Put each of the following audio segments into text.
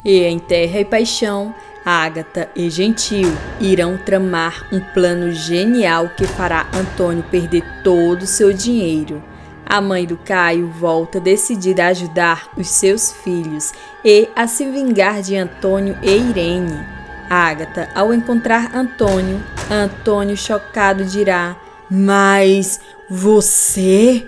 E em Terra e Paixão, Ágata e Gentil irão tramar um plano genial que fará Antônio perder todo o seu dinheiro. A mãe do Caio volta decidida a ajudar os seus filhos e a se vingar de Antônio e Irene. Ágata, ao encontrar Antônio chocado dirá: "Mas você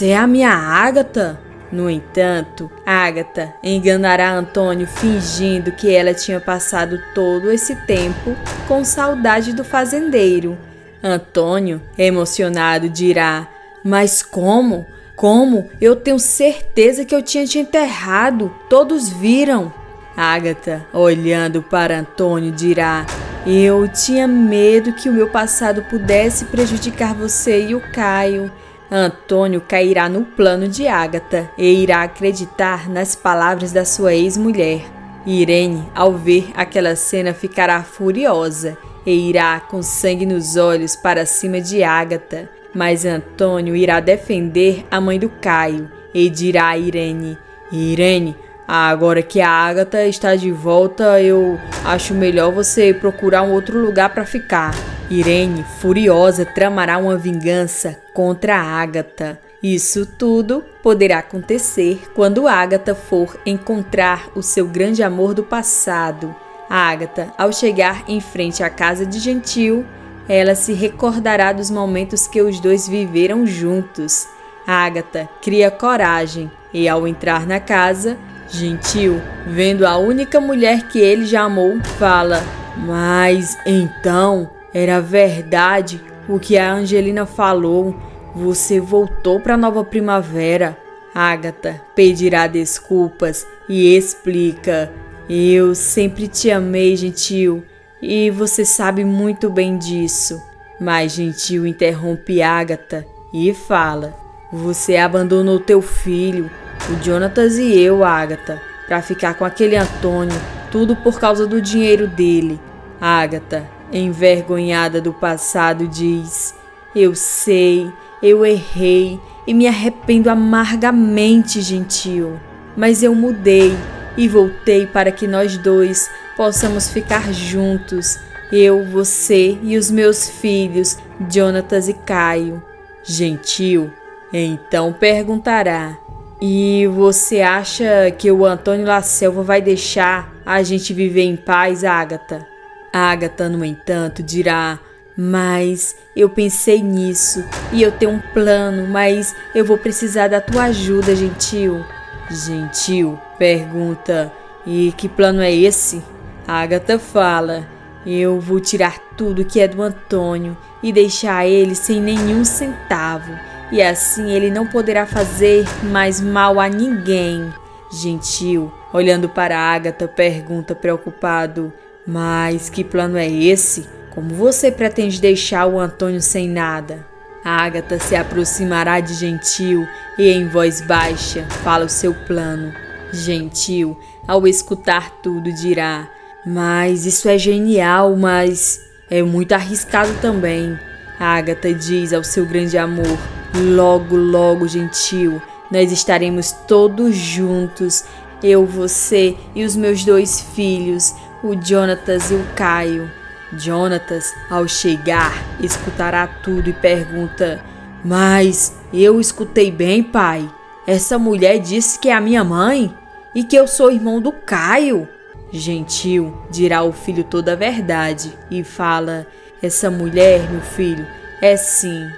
é a minha Ágata?" No entanto, Ágata enganará Antônio fingindo que ela tinha passado todo esse tempo com saudade do fazendeiro. Antônio, emocionado, dirá: "Mas como? Como? Eu tenho certeza que eu tinha te enterrado. Todos viram." Ágata, olhando para Antônio, dirá: "Eu tinha medo que o meu passado pudesse prejudicar você e o Caio." Antônio cairá no plano de Ágata e irá acreditar nas palavras da sua ex-mulher. Irene, ao ver aquela cena, ficará furiosa e irá com sangue nos olhos para cima de Ágata. Mas Antônio irá defender a mãe do Caio e dirá a Irene: "Irene, agora que a Ágata está de volta, eu acho melhor você procurar um outro lugar para ficar." Irene, furiosa, tramará uma vingança contra a Ágata. Isso tudo poderá acontecer quando Ágata for encontrar o seu grande amor do passado. A Ágata, ao chegar em frente à casa de Gentil, ela se recordará dos momentos que os dois viveram juntos. Ágata cria coragem e, ao entrar na casa, Gentil, vendo a única mulher que ele já amou, fala: "Mas então era verdade o que a Angelina falou. Você voltou para Nova Primavera." Ágata pedirá desculpas e explica: "Eu sempre te amei, Gentil, e você sabe muito bem disso." Mas Gentil interrompe Ágata e fala: "Você abandonou teu filho, o Jonatas e eu, Ágata, para ficar com aquele Antônio, tudo por causa do dinheiro dele." Ágata, envergonhada do passado, diz: "Eu sei, eu errei e me arrependo amargamente, Gentil. Mas eu mudei e voltei para que nós dois possamos ficar juntos, eu, você e os meus filhos, Jonatas e Caio." Gentil então perguntará: "E você acha que o Antônio La Selva vai deixar a gente viver em paz, Ágata?" Ágata, no entanto, dirá: "Mas eu pensei nisso e eu tenho um plano, mas eu vou precisar da tua ajuda, Gentil." Gentil pergunta: "E que plano é esse?" Ágata fala: "Eu vou tirar tudo que é do Antônio e deixar ele sem nenhum centavo, e assim ele não poderá fazer mais mal a ninguém." Gentil, olhando para Ágata, pergunta preocupado: "Mas que plano é esse? Como você pretende deixar o Antônio sem nada?" Ágata se aproximará de Gentil e, em voz baixa, fala o seu plano. Gentil, ao escutar tudo, dirá: "Mas isso é genial, mas é muito arriscado também." Ágata diz ao seu grande amor: "Logo, logo, Gentil, nós estaremos todos juntos, eu, você e os meus 2 filhos, o Jonatas e o Caio." Jonatas, ao chegar, escutará tudo e pergunta: "Mas eu escutei bem, pai? Essa mulher disse que é a minha mãe e que eu sou irmão do Caio." Gentil dirá ao filho toda a verdade e fala: "Essa mulher, meu filho,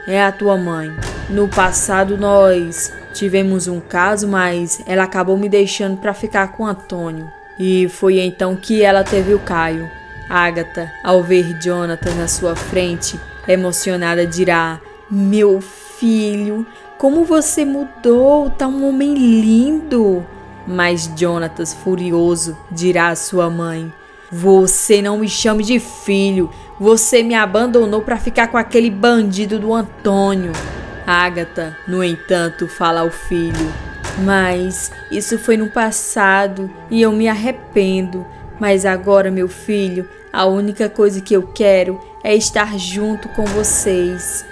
é a tua mãe. No passado nós tivemos um caso, mas ela acabou me deixando para ficar com Antônio. E foi então que ela teve o Caio." Ágata, ao ver Jonatas na sua frente, emocionada, dirá: "Meu filho, como você mudou, tá um homem lindo." Mas Jonatas, furioso, dirá à sua mãe: "Você não me chame de filho, você me abandonou para ficar com aquele bandido do Antônio." Ágata, no entanto, fala ao filho: "Mas isso foi no passado e eu me arrependo. Mas agora, meu filho, a única coisa que eu quero é estar junto com vocês."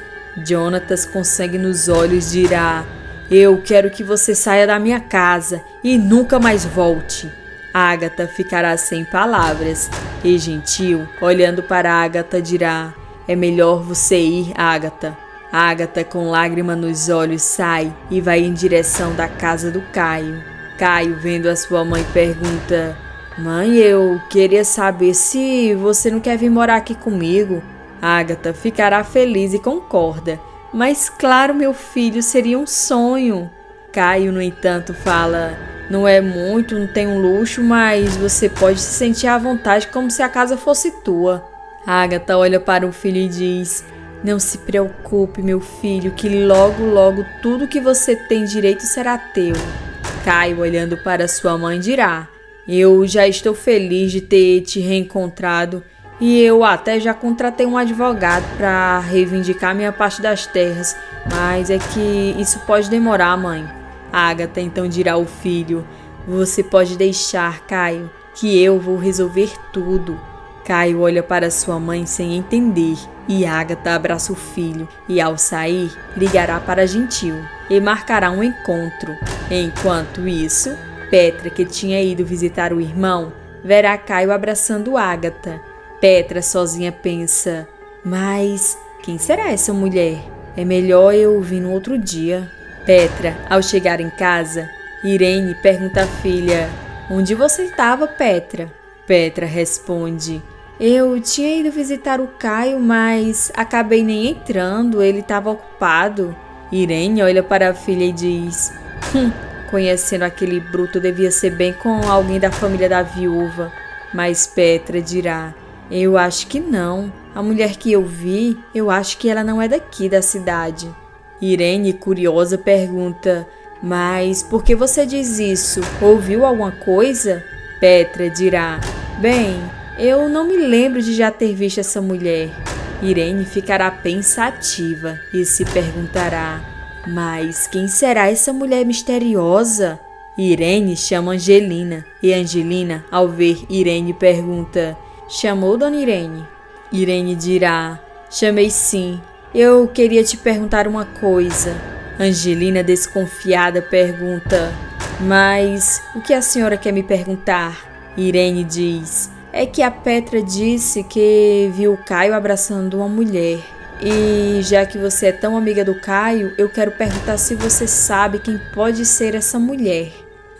Jonatas, com sangue nos olhos, dirá: "Eu quero que você saia da minha casa e nunca mais volte." Ágata ficará sem palavras, e Gentil, olhando para Ágata, dirá: é melhor você ir, Ágata. Ágata, com lágrima nos olhos, sai e vai em direção da casa do Caio. Caio, vendo a sua mãe, pergunta: mãe, eu queria saber se você não quer vir morar aqui comigo. Ágata ficará feliz e concorda. Mas claro, meu filho, seria um sonho. Caio, no entanto, fala: não é muito, não tem um luxo, mas você pode se sentir à vontade como se a casa fosse tua. Ágata olha para o filho e diz: não se preocupe, meu filho, que logo, logo tudo que você tem direito será teu. Caio, olhando para sua mãe, dirá: eu já estou feliz de ter te reencontrado e eu até já contratei um advogado para reivindicar minha parte das terras, mas é que isso pode demorar, mãe. Ágata então dirá ao filho: você pode deixar, Caio, que eu vou resolver tudo. Caio olha para sua mãe sem entender e Ágata abraça o filho e, ao sair, ligará para Gentil e marcará um encontro. Enquanto isso, Petra, que tinha ido visitar o irmão, verá Caio abraçando Ágata. Petra, sozinha, pensa: mas quem será essa mulher? É melhor eu vir no outro dia. Petra, ao chegar em casa, Irene pergunta à filha: onde você estava, Petra? Petra responde: eu tinha ido visitar o Caio, mas acabei nem entrando, ele estava ocupado. Irene olha para a filha e diz: conhecendo aquele bruto, devia ser bem com alguém da família da viúva. Mas Petra dirá: eu acho que não. A mulher que eu vi, eu acho que ela não é daqui da cidade. Irene, curiosa, pergunta: mas por que você diz isso? Ouviu alguma coisa? Petra dirá: bem, eu não me lembro de já ter visto essa mulher. Irene ficará pensativa e se perguntará: mas quem será essa mulher misteriosa? Irene chama Angelina e Angelina, ao ver Irene, pergunta: chamou, dona Irene? Irene dirá: chamei sim. Eu queria te perguntar uma coisa. Angelina, desconfiada, pergunta: mas o que a senhora quer me perguntar? Irene diz: é que a Petra disse que viu o Caio abraçando uma mulher. E já que você é tão amiga do Caio, eu quero perguntar se você sabe quem pode ser essa mulher.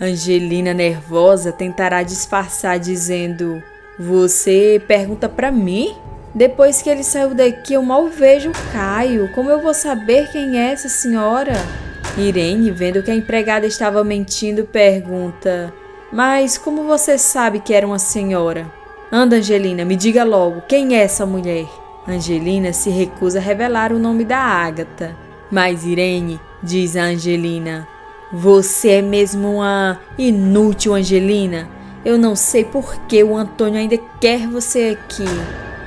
Angelina, nervosa, tentará disfarçar dizendo: você pergunta pra mim? Depois que ele saiu daqui, eu mal vejo o Caio. Como eu vou saber quem é essa senhora? Irene, vendo que a empregada estava mentindo, pergunta: mas como você sabe que era uma senhora? Anda, Angelina, me diga logo, quem é essa mulher? Angelina se recusa a revelar o nome da Ágata. Mas Irene, diz a Angelina: você é mesmo uma inútil, Angelina. Eu não sei por que o Antônio ainda quer você aqui.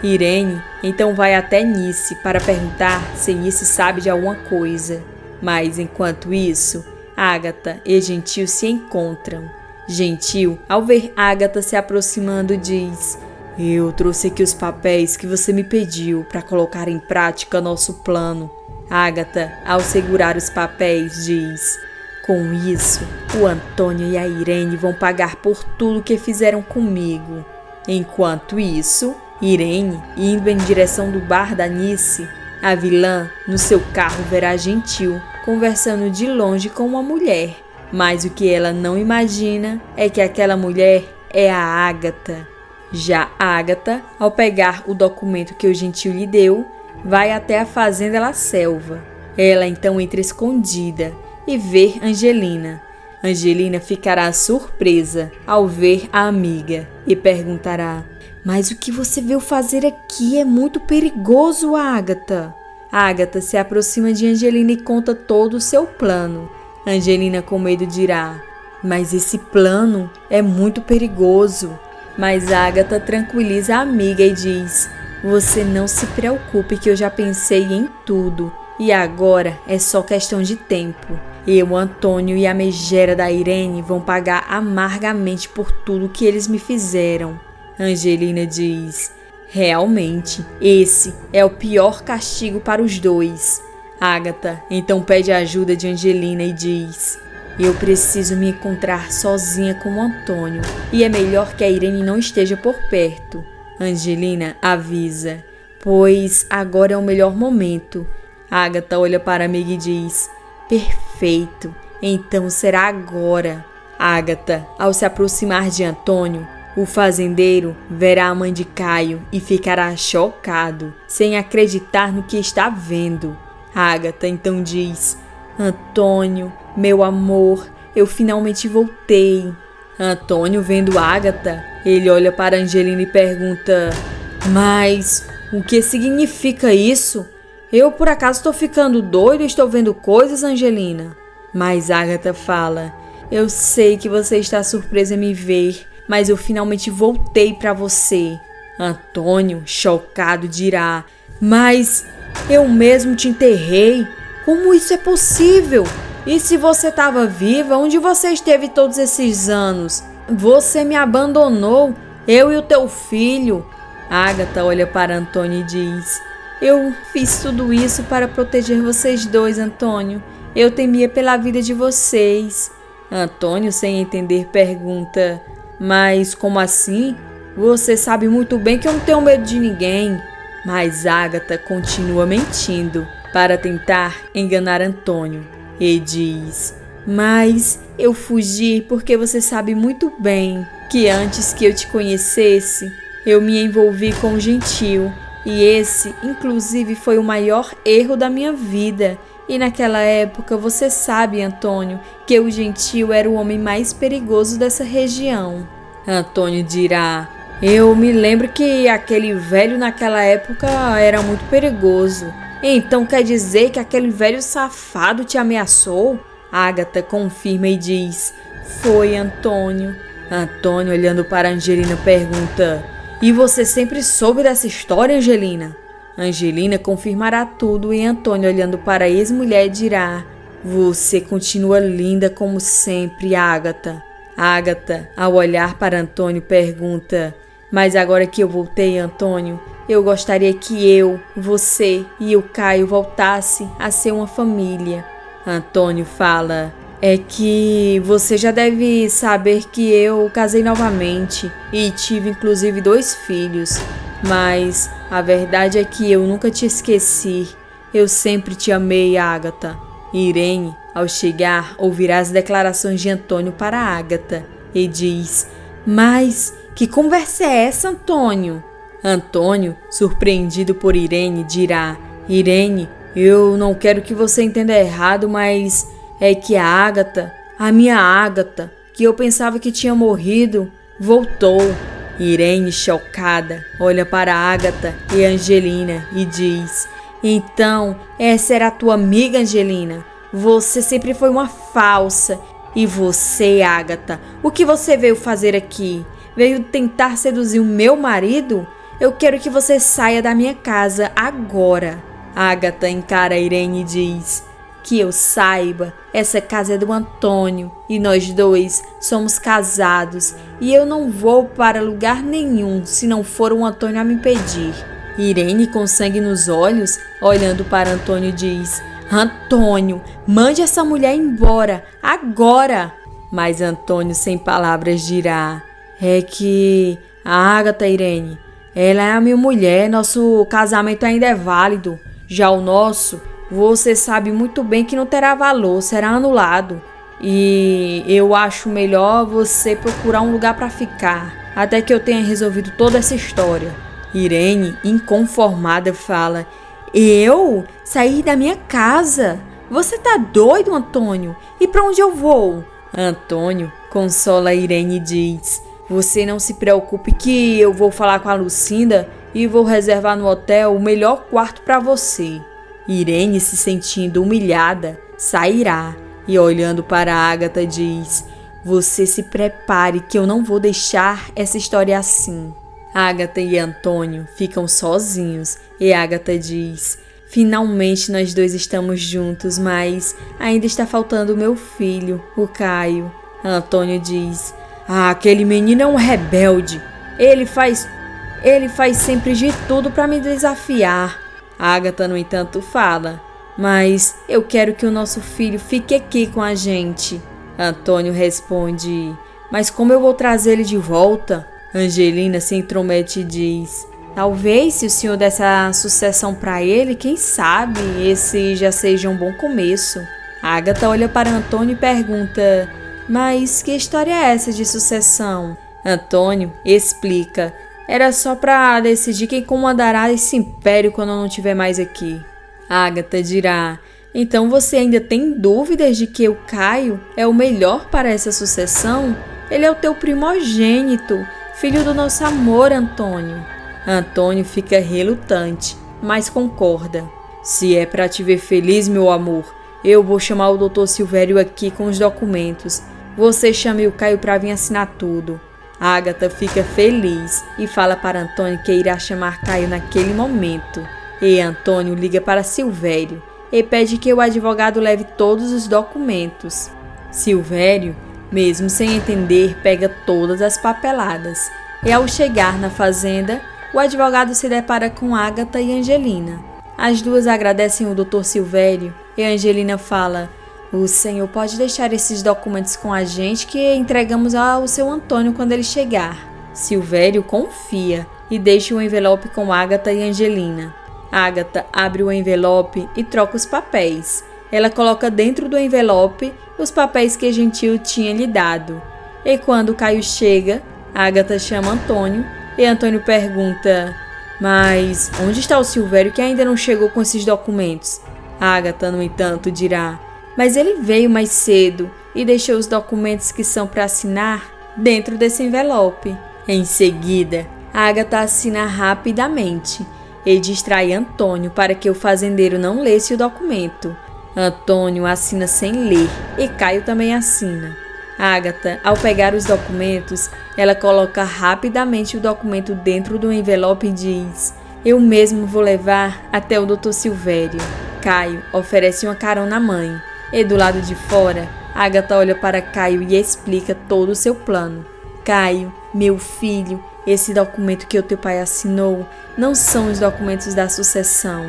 Irene então vai até Nice para perguntar se Nice sabe de alguma coisa. Mas enquanto isso, Ágata e Gentil se encontram. Gentil, ao ver Ágata se aproximando, diz: eu trouxe aqui os papéis que você me pediu para colocar em prática nosso plano. Ágata, ao segurar os papéis, diz: com isso, o Antônio e a Irene vão pagar por tudo que fizeram comigo. Enquanto isso, Irene, indo em direção do bar da Nice, a vilã, no seu carro, verá Gentil conversando de longe com uma mulher. Mas o que ela não imagina é que aquela mulher é a Ágata. Já Ágata, ao pegar o documento que o Gentil lhe deu, vai até a fazenda La Selva. Ela então entra escondida e vê Angelina. Angelina ficará surpresa ao ver a amiga e perguntará: mas o que você veio fazer aqui é muito perigoso, Ágata. Ágata se aproxima de Angelina e conta todo o seu plano. Angelina, com medo, dirá: mas esse plano é muito perigoso. Mas Ágata tranquiliza a amiga e diz: você não se preocupe que eu já pensei em tudo e agora é só questão de tempo. Eu, Antônio e a megera da Irene vão pagar amargamente por tudo que eles me fizeram. Angelina diz: realmente, esse é o pior castigo para os dois. Ágata então pede a ajuda de Angelina e diz: Eu preciso me encontrar sozinha com o Antônio e é melhor que a Irene não esteja por perto. Angelina avisa, pois agora é o melhor momento. Ágata olha para a amiga e diz, perfeito, então será agora. Ágata, ao se aproximar de Antônio, o fazendeiro verá a mãe de Caio e ficará chocado, sem acreditar no que está vendo. Ágata então diz, Antônio, meu amor, eu finalmente voltei. Antônio, vendo Ágata, ele olha para Angelina e pergunta, mas o que significa isso? Eu por acaso estou ficando doido e estou vendo coisas, Angelina? Mas Ágata fala, eu sei que você está surpresa em me ver, mas eu finalmente voltei para você. Antônio, chocado, dirá, mas eu mesmo te enterrei? Como isso é possível? E se você estava viva, onde você esteve todos esses anos? Você me abandonou, eu e o teu filho. Ágata olha para Antônio e diz, eu fiz tudo isso para proteger vocês dois, Antônio. Eu temia pela vida de vocês. Antônio, sem entender, pergunta, mas como assim? Você sabe muito bem que eu não tenho medo de ninguém. Mas Ágata continua mentindo para tentar enganar Antônio e diz, mas eu fugi porque você sabe muito bem que antes que eu te conhecesse, eu me envolvi com o Gentil e esse, inclusive, foi o maior erro da minha vida. E naquela época, você sabe, Antônio, que o Gentil era o homem mais perigoso dessa região. Antônio dirá, eu me lembro que aquele velho naquela época era muito perigoso. Então quer dizer que aquele velho safado te ameaçou? Ágata confirma e diz, foi, Antônio. Antônio, olhando para Angelina, pergunta, e você sempre soube dessa história, Angelina? Angelina confirmará tudo e Antônio, olhando para a ex-mulher, dirá, você continua linda como sempre, Ágata. Ágata, ao olhar para Antônio, pergunta, mas agora que eu voltei, Antônio, eu gostaria que eu, você e o Caio voltasse a ser uma família. Antônio fala, é que você já deve saber que eu casei novamente e tive inclusive 2 filhos. Mas a verdade é que eu nunca te esqueci. Eu sempre te amei, Ágata. Irene, ao chegar, ouvirá as declarações de Antônio para Ágata e diz, mas que conversa é essa, Antônio? Antônio, surpreendido por Irene, dirá, Irene, eu não quero que você entenda errado, mas é que a Ágata, a minha Ágata, que eu pensava que tinha morrido, voltou. Irene, chocada, olha para Ágata e Angelina e diz, então, essa era a tua amiga, Angelina? Você sempre foi uma falsa. E você, Ágata, o que você veio fazer aqui? Veio tentar seduzir o meu marido? Eu quero que você saia da minha casa agora. Ágata encara Irene e diz, que eu saiba, essa casa é do Antônio e nós dois somos casados e eu não vou para lugar nenhum se não for o Antônio a me pedir. Irene, com sangue nos olhos, olhando para Antônio, diz, Antônio, mande essa mulher embora, agora! Mas Antônio, sem palavras, dirá, é que a Ágata, Irene, ela é a minha mulher, nosso casamento ainda é válido, já o nosso, você sabe muito bem que não terá valor, será anulado. E eu acho melhor você procurar um lugar para ficar, até que eu tenha resolvido toda essa história. Irene, inconformada, fala, eu? Sair da minha casa? Você tá doido, Antônio? E para onde eu vou? Antônio consola Irene e diz, você não se preocupe que eu vou falar com a Lucinda e vou reservar no hotel o melhor quarto para você. Irene, se sentindo humilhada, sairá e, olhando para Ágata, diz, você se prepare que eu não vou deixar essa história assim. Ágata e Antônio ficam sozinhos e Ágata diz, finalmente nós dois estamos juntos, mas ainda está faltando o meu filho, o Caio. Antônio diz, aquele menino é um rebelde, ele faz sempre de tudo para me desafiar. Ágata, no entanto, fala, mas eu quero que o nosso filho fique aqui com a gente. Antônio responde: mas como eu vou trazer ele de volta? Angelina se intromete e diz: talvez, se o senhor desse a sucessão para ele, quem sabe esse já seja um bom começo. Ágata olha para Antônio e pergunta: mas que história é essa de sucessão? Antônio explica: era só para decidir quem comandará esse império quando eu não estiver mais aqui. Ágata dirá: então você ainda tem dúvidas de que o Caio é o melhor para essa sucessão? Ele é o teu primogênito, filho do nosso amor, Antônio. Antônio fica relutante, mas concorda. Se é para te ver feliz, meu amor, eu vou chamar o Dr. Silvério aqui com os documentos. Você chame o Caio para vir assinar tudo. Ágata fica feliz e fala para Antônio que irá chamar Caio naquele momento. E Antônio liga para Silvério e pede que o advogado leve todos os documentos. Silvério, mesmo sem entender, pega todas as papeladas. E ao chegar na fazenda, o advogado se depara com Ágata e Angelina. As duas agradecem o Dr. Silvério e Angelina fala: o senhor pode deixar esses documentos com a gente que entregamos ao seu Antônio quando ele chegar. Silvério confia e deixa o envelope com Ágata e Angelina. Ágata abre o envelope e troca os papéis. Ela coloca dentro do envelope os papéis que Gentil tinha lhe dado. E quando Caio chega, Ágata chama Antônio e Antônio pergunta: mas onde está o Silvério que ainda não chegou com esses documentos? Ágata, no entanto, dirá: mas ele veio mais cedo e deixou os documentos que são para assinar dentro desse envelope. Em seguida, Ágata assina rapidamente e distrai Antônio para que o fazendeiro não lesse o documento. Antônio assina sem ler e Caio também assina. Ágata, ao pegar os documentos, ela coloca rapidamente o documento dentro do envelope e diz: eu mesmo vou levar até o Dr. Silvério. Caio oferece uma carona à mãe. E do lado de fora, Ágata olha para Caio e explica todo o seu plano. Caio, meu filho, esse documento que o teu pai assinou não são os documentos da sucessão.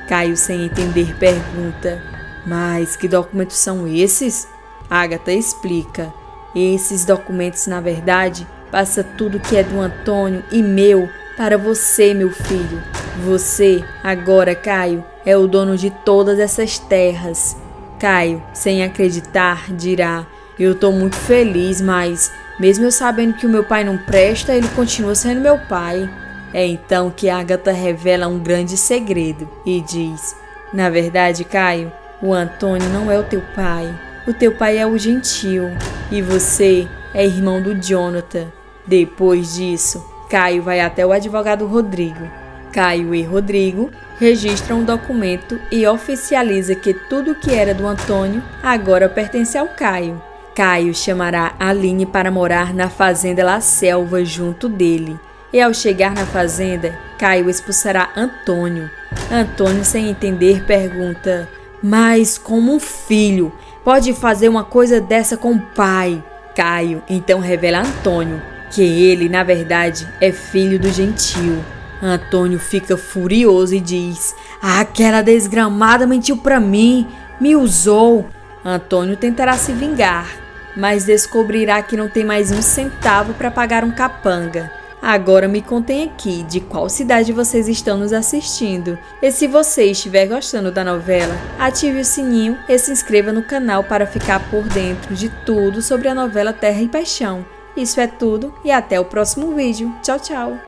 Caio, sem entender, pergunta: mas que documentos são esses? Ágata explica: esses documentos, na verdade, passa tudo que é do Antônio e meu para você, meu filho. Você, agora, Caio, é o dono de todas essas terras. Caio, sem acreditar, dirá: eu tô muito feliz, mas mesmo eu sabendo que o meu pai não presta, ele continua sendo meu pai. É então que Ágata revela um grande segredo e diz: na verdade, Caio, o Antônio não é o teu pai. O teu pai é o Gentil e você é irmão do Jonathan. Depois disso, Caio vai até o advogado Rodrigo. Caio e Rodrigo registram o documento e oficializa que tudo que era do Antônio agora pertence ao Caio. Caio chamará Aline para morar na fazenda La Selva junto dele. E ao chegar na fazenda, Caio expulsará Antônio. Antônio, sem entender, pergunta: mas como um filho pode fazer uma coisa dessa com o pai? Caio então revela a Antônio que ele, na verdade, é filho do Gentil. Antônio fica furioso e diz: aquela desgramada mentiu pra mim, me usou. Antônio tentará se vingar, mas descobrirá que não tem mais um centavo para pagar um capanga. Agora me contem aqui de qual cidade vocês estão nos assistindo. E se você estiver gostando da novela, ative o sininho e se inscreva no canal para ficar por dentro de tudo sobre a novela Terra e Paixão. Isso é tudo e até o próximo vídeo. Tchau, tchau!